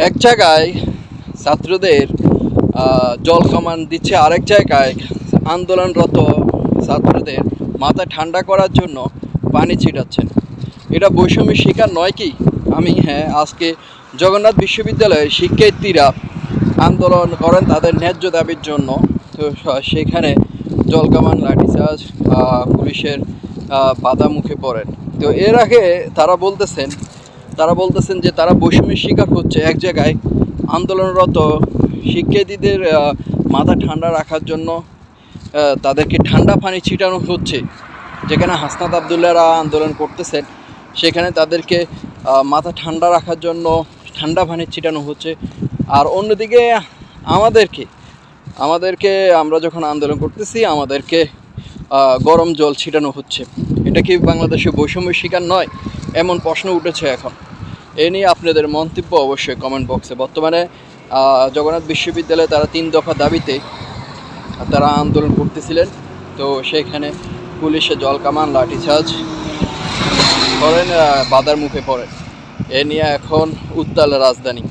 এক জায়গায় ছাত্রদের জল কামান দিচ্ছে, আরেক জায়গায় আন্দোলনরত ছাত্রদের মাথা ঠান্ডা করার জন্য পানি ছিটাচ্ছেন। এটা বৈষম্যের শিকার নয় কি? আজকে জগন্নাথ বিশ্ববিদ্যালয়ের শিক্ষার্থীরা আন্দোলন করেন তাদের ন্যায্য দাবির জন্য। তো সেখানে জলকামান লাঠিচার্জ পুলিশের বাধা মুখে পড়েন। তো এর আগে তারা বলতেছেন যে তারা বৈষম্যের শিকার হচ্ছে। এক জায়গায় আন্দোলনরত শিক্ষার্থীদের মাথা ঠান্ডা রাখার জন্য তাদেরকে ঠান্ডা পানি ছিটানো হচ্ছে। যেখানে হাসনাত আবদুল্লাহরা আন্দোলন করতেছেন সেখানে তাদেরকে মাথা ঠান্ডা রাখার জন্য ঠান্ডা পানি ছিটানো হচ্ছে। আর অন্যদিকে আমাদেরকে আমরা যখন আন্দোলন করতেছি আমাদেরকে গরম জল ছিটানো হচ্ছে। এটা কি বাংলাদেশে বৈষম্যের শিকার নয়? এমন প্রশ্ন উঠেছে এখন। এ নিয়ে আপনাদের মন্তব্য অবশ্যই কমেন্ট বক্সে। বর্তমানে জগন্নাথ বিশ্ববিদ্যালয়ে তারা 3 দফা দাবিতে তারা আন্দোলন করতেছিলেন। তো সেখানে পুলিশে জল কামান লাঠিচার্জ করেন, বাধার মুখে পড়েন। এ নিয়ে এখন উত্তাল রাজধানী।